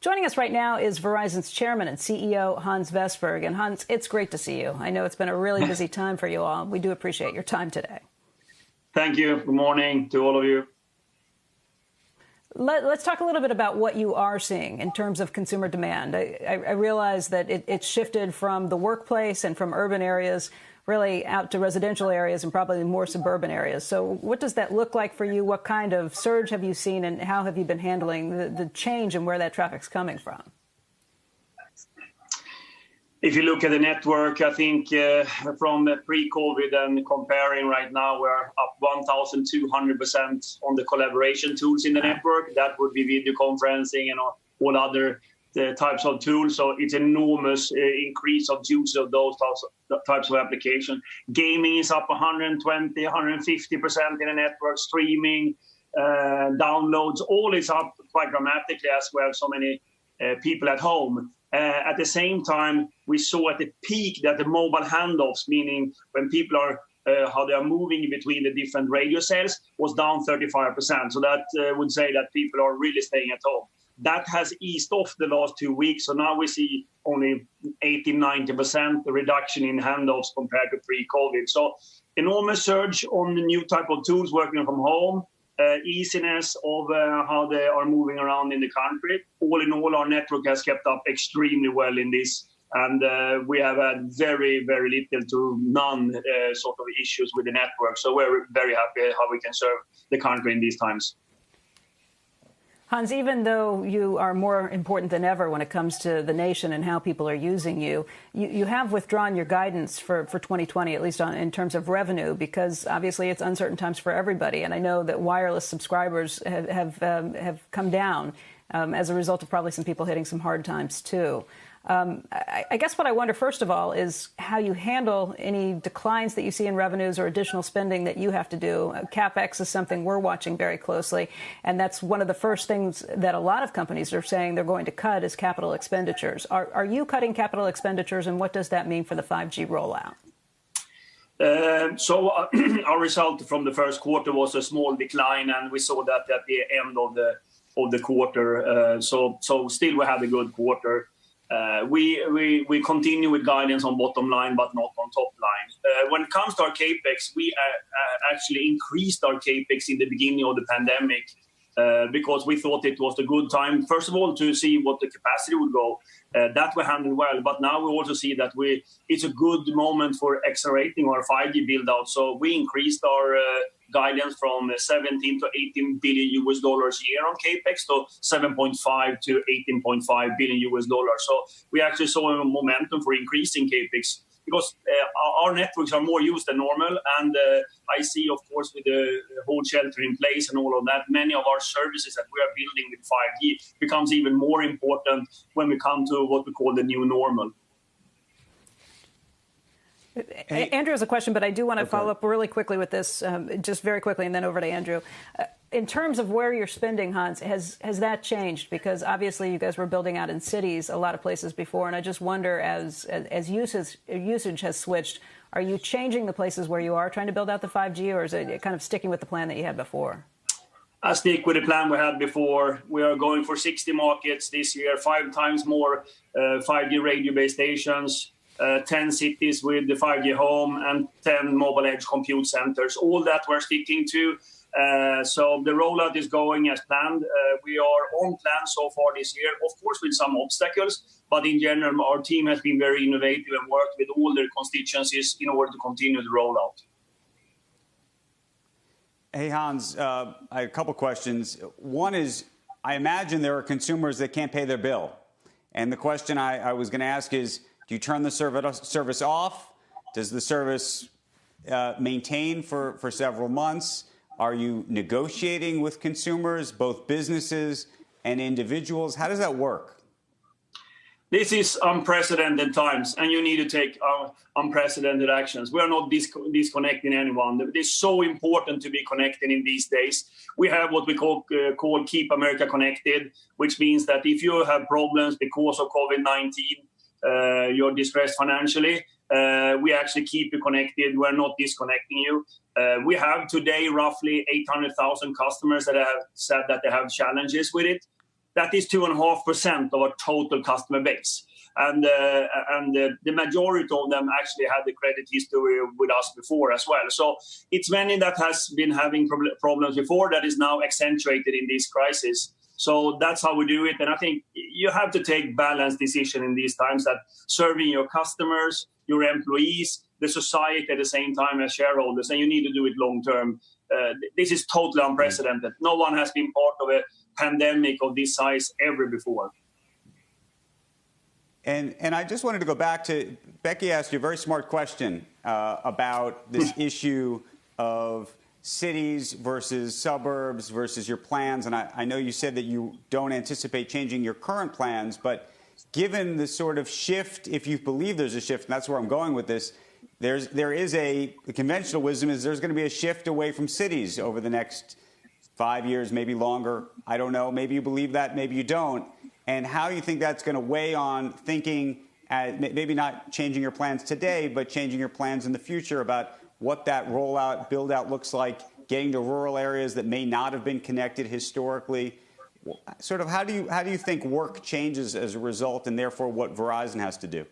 Joining us right now is Verizon's chairman and CEO, Hans Vestburg. And Hans, it's great to see you. I know it's been a really busy time for you all. We do appreciate your time today. Thank you. Good morning to all of you. Let's talk a little bit about what you are seeing in terms of consumer demand. I realize that it's shifted from the workplace and from urban areas really out to residential areas and probably more suburban areas. So what does that look like for you? What kind of surge have you seen, and how have you been handling the change and where that traffic's coming from? If you look at the network, I think from pre-COVID and comparing right now, we're up 1,200% on the collaboration tools in the network. That would be video conferencing and all other types of tools. So it's an enormous increase of use of those types of applications. Gaming is up 120, 150% in the network. Streaming, downloads, all is up quite dramatically as we have so many people at home. At the same time, we saw at the peak that the mobile handoffs, meaning when people are how they are moving between the different radio cells, was down 35%. So that would say that people are really staying at home. That has eased off the last 2 weeks. So now we see only 80-90% reduction in handoffs compared to pre-COVID. So enormous surge on the new type of tools working from home. Easiness of how they are moving around in the country. All in all, our network has kept up extremely well in this. And we have had very, very little to none sort of issues with the network. So we're very happy how we can serve the country in these times. Hans, even though you are more important than ever when it comes to the nation and how people are using you, you have withdrawn your guidance for 2020, at least in terms of revenue, because obviously it's uncertain times for everybody. And I know that wireless subscribers have come down as a result of probably some people hitting some hard times, too. I guess what I wonder, first of all, is how you handle any declines that you see in revenues or additional spending that you have to do. Capex is something we're watching very closely, and that's one of the first things that a lot of companies are saying they're going to cut is capital expenditures. Are you cutting capital expenditures, and what does that mean for the 5G rollout? So our result from the first quarter was a small decline, and we saw that at the end of the quarter. So still we had a good quarter. We continue with guidance on bottom line, but not on top line. When it comes to our Capex, we actually increased our Capex in the beginning of the pandemic because we thought it was a good time, first of all, to see what the capacity would go. That we handled well. But now we also see that it's a good moment for accelerating our 5G build-out. So we increased our guidance from 17 to 18 billion US dollars a year on Capex to 7.5 to 18.5 billion US dollars. So we actually saw a momentum for increasing Capex because our networks are more used than normal. And I see, of course, with the whole shelter in place and all of that, many of our services that we are building with 5G becomes even more important when we come to what we call the new normal. Hey. Andrew has a question, but I do want to follow up really quickly with this, just very quickly, and then over to Andrew. In terms of where you're spending, Hans, has that changed? Because obviously you guys were building out in cities, a lot of places before, and I just wonder, as usage has switched, are you changing the places where you are trying to build out the 5G, or is it kind of sticking with the plan that you had before? I stick with the plan we had before. We are going for 60 markets this year, 5 times more 5G radio base stations. 10 cities with the 5G home and 10 mobile edge compute centers. All that we're sticking to. So the rollout is going as planned. We are on plan so far this year, of course, with some obstacles. But in general, our team has been very innovative and worked with all their constituencies in order to continue the rollout. Hey, Hans, I have a couple questions. One is, I imagine there are consumers that can't pay their bill. And the question I was going to ask is, do you turn the service off? Does the service maintain for several months? Are you negotiating with consumers, both businesses and individuals? How does that work? This is unprecedented times, and you need to take unprecedented actions. We are not disconnecting anyone. It is so important to be connected in these days. We have what we call Keep America Connected, which means that if you have problems because of COVID-19, you're distressed financially, we actually keep you connected. We're not disconnecting you. We have today roughly 800,000 customers that have said that they have challenges with it. that is 2.5% of our total customer base. And the majority of them actually had the credit history with us before as well. So it's many that has been having problems before that is now accentuated in this crisis. So that's how we do it. And I think you have to take balanced decision in these times, that serving your customers, your employees, the society at the same time as shareholders, and you need to do it long term. This is totally unprecedented. No one has been part of a pandemic of this size ever before. And I just wanted to go back to, Becky asked you a very smart question about this issue of cities versus suburbs versus your plans. And I know you said that you don't anticipate changing your current plans, but given the sort of shift, if you believe there's a shift, and that's where I'm going with this, the conventional wisdom is there's going to be a shift away from cities over the next 5 years, maybe longer. I don't know. Maybe you believe that, maybe you don't. And how you think that's going to weigh on thinking, maybe not changing your plans today, but changing your plans in the future about what that rollout, build out looks like, getting to rural areas that may not have been connected historically. Sort of how do you think work changes as a result, and therefore what Verizon has to do?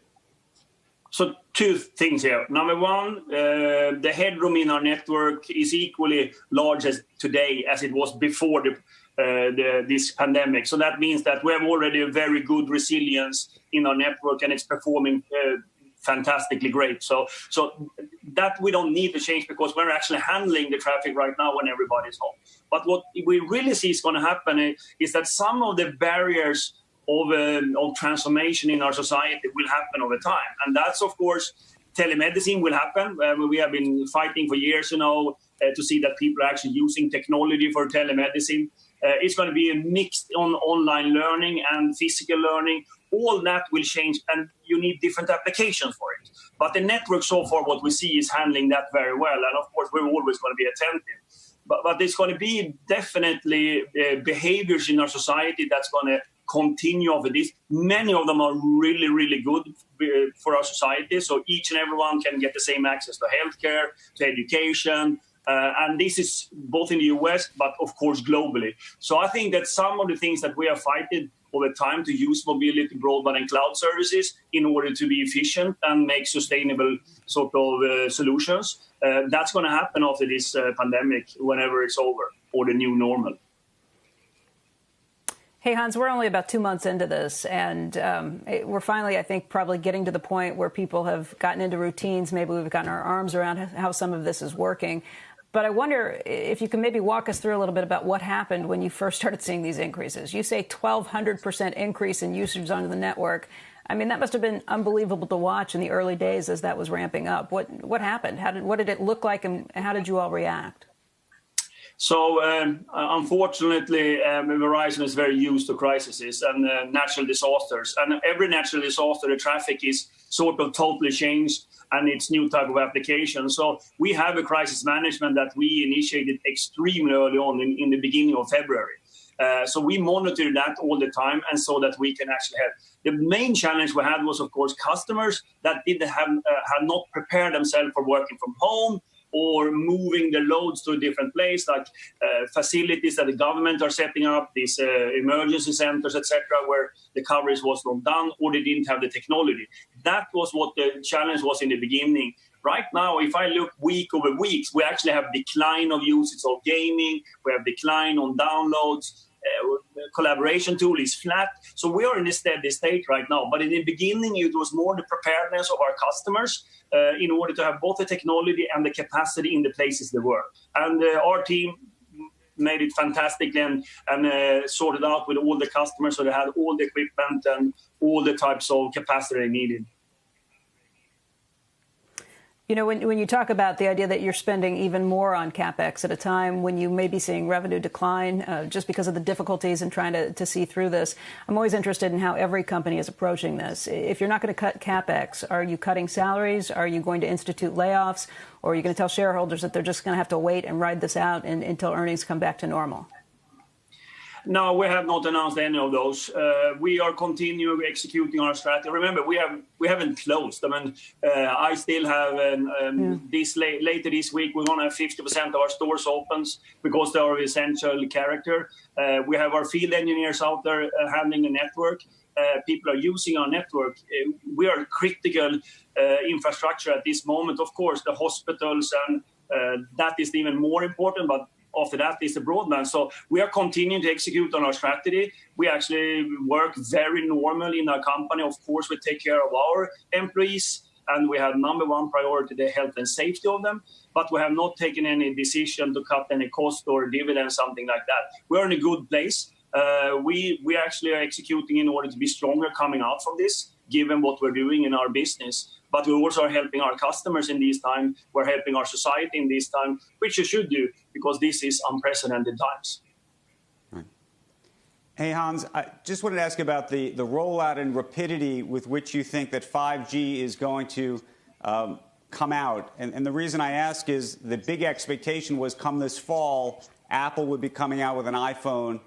So two things here. Number one, the headroom in our network is equally large as today as it was before this pandemic. So that means that we have already a very good resilience in our network, and it's performing fantastically great. So that we don't need to change, because we're actually handling the traffic right now when everybody's home. But what we really see is going to happen is that some of the barriers of transformation in our society will happen over time. And that's, of course, telemedicine will happen. We have been fighting for years, to see that people are actually using technology for telemedicine. It's going to be a mix on online learning and physical learning. All that will change, and you need different applications for it. But the network so far, what we see, is handling that very well. And of course, we're always going to be attentive. But there's going to be definitely behaviors in our society that's going to continue over this. Many of them are really, really good for our society. So each and everyone can get the same access to healthcare, to education. And this is both in the US, but of course globally. So I think that some of the things that we are fighting over time to use mobility, broadband and cloud services in order to be efficient and make sustainable sort of solutions, that's going to happen after this pandemic, whenever it's over, or the new normal. Hey, Hans, we're only about 2 months into this, and we're finally, I think, probably getting to the point where people have gotten into routines. Maybe we've gotten our arms around how some of this is working. But I wonder if you can maybe walk us through a little bit about what happened when you first started seeing these increases. You say 1,200% increase in usage onto the network. I mean, that must have been unbelievable to watch in the early days as that was ramping up. What happened? What did it look like, and how did you all react? So, unfortunately, Verizon is very used to crises and natural disasters. And every natural disaster, the traffic is sort of totally changed, and it's new type of application. So we have a crisis management that we initiated extremely early on in the beginning of February. So we monitor that all the time, and so that we can actually have. The main challenge we had was, of course, customers that had not prepared themselves for working from home, or moving the loads to a different place, like facilities that the government are setting up, these emergency centers, etc., where the coverage was not done, or they didn't have the technology. That was what the challenge was in the beginning. Right now, if I look week over weeks, we actually have decline of usage of gaming, we have decline on downloads, collaboration tool is flat. So we are in a steady state right now. But in the beginning, it was more the preparedness of our customers in order to have both the technology and the capacity in the places they were. And our team made it fantastic and sorted out with all the customers, so they had all the equipment and all the types of capacity they needed. You know, when you talk about the idea that you're spending even more on Capex at a time when you may be seeing revenue decline just because of the difficulties in trying to see through this, I'm always interested in how every company is approaching this. If you're not going to cut Capex, are you cutting salaries? Are you going to institute layoffs? Or are you going to tell shareholders that they're just going to have to wait and ride this out until earnings come back to normal? No, we have not announced any of those. We are continuing executing our strategy. Remember, we haven't closed. I mean, I still have later this week we're going to have 50% of our stores open because they are of essential character. We have our field engineers out there handling the network. People are using our network. We are critical infrastructure at this moment. Of course, the hospitals and that is even more important, but after that is the broadband. So we are continuing to execute on our strategy. We actually work very normally in our company. Of course, we take care of our employees, and we have number one priority, the health and safety of them. But we have not taken any decision to cut any cost or dividend, something like that. We're in a good place. We actually are executing in order to be stronger coming out from this, given what we're doing in our business. But we also are helping our customers in this time. We're helping our society in this time, which you should do, because this is unprecedented times. Right. Hey, Hans, I just wanted to ask about the rollout and rapidity with which you think that 5G is going to come out. And the reason I ask is the big expectation was come this fall, Apple would be coming out with an iPhone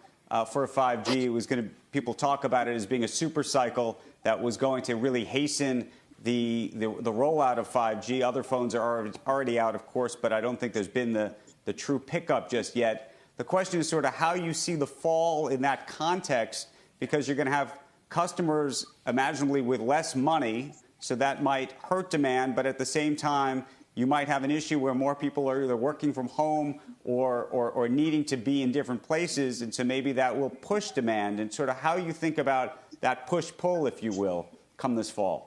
for 5G. It was going to, people talk about it as being a super cycle that was going to really hasten the rollout of 5G. Other phones are already out, of course, but I don't think there's been the true pickup just yet. The question is sort of how you see the fall in that context, because you're going to have customers imaginably with less money, so that might hurt demand, but at the same time, you might have an issue where more people are either working from home or needing to be in different places, and so maybe that will push demand, and sort of how you think about that push-pull, if you will, come this fall.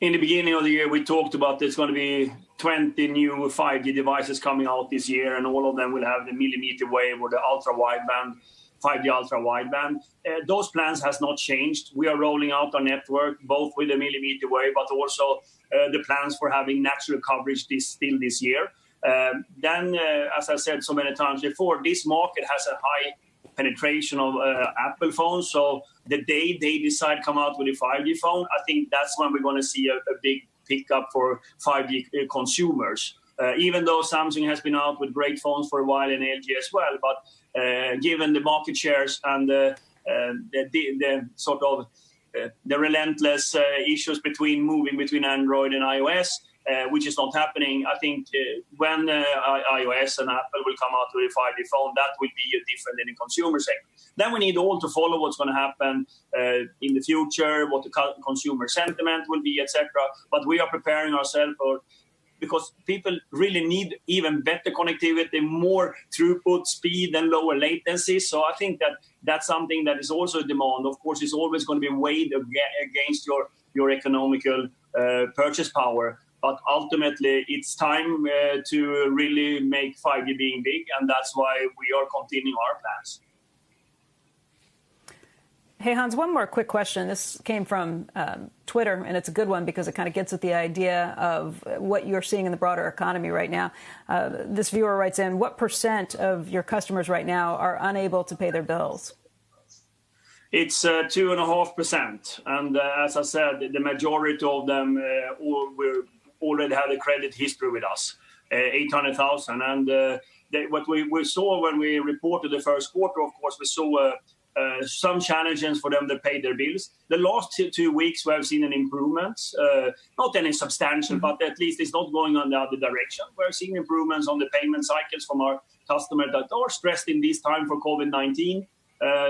In the beginning of the year, we talked about there's going to be 20 new 5G devices coming out this year, and all of them will have the millimeter wave or the ultra-wideband, 5G ultra-wideband. Those plans has not changed. We are rolling out our network, both with the millimeter wave, but also the plans for having natural coverage still this year. Then, as I said so many times before, this market has a high penetration of Apple phones. So the day they decide to come out with a 5G phone, I think that's when we're going to see a big pickup for 5G consumers. Even though Samsung has been out with great phones for a while and LG as well, but given the market shares and the sort of the relentless issues moving between Android and iOS, which is not happening. I think when iOS and Apple will come out with a 5G phone, that will be different in the consumer segment. Then we need all to follow what's going to happen in the future, what the consumer sentiment will be, etc. But we are preparing ourselves for, because people really need even better connectivity, more throughput, speed, and lower latency. So I think that's something that is also a demand. Of course, it's always going to be weighed against your economical purchase power. But ultimately, it's time to really make 5G being big, and that's why we are continuing our plans. Hey, Hans, one more quick question. This came from Twitter, and it's a good one because it kind of gets at the idea of what you're seeing in the broader economy right now. This viewer writes in, what % of your customers right now are unable to pay their bills? It's 2.5%. And as I said, the majority of them already had a credit history with us, 800,000. And what we saw when we reported the first quarter, of course, we saw some challenges for them to pay their bills. The last 2 weeks, we have seen an improvement, not any substantial, but at least it's not going on the other direction. We're seeing improvements on the payment cycles from our customers that are stressed in this time for COVID-19.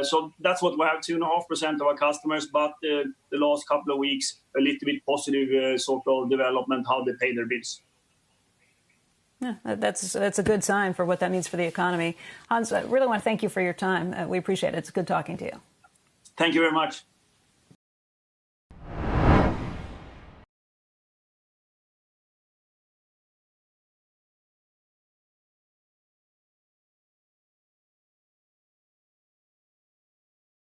So that's what we have, 2.5% of our customers, but the last couple of weeks, a little bit positive sort of development, how they pay their bills. Yeah, that's a good sign for what that means for the economy. Hans, I really want to thank you for your time. We appreciate it. It's good talking to you. Thank you very much.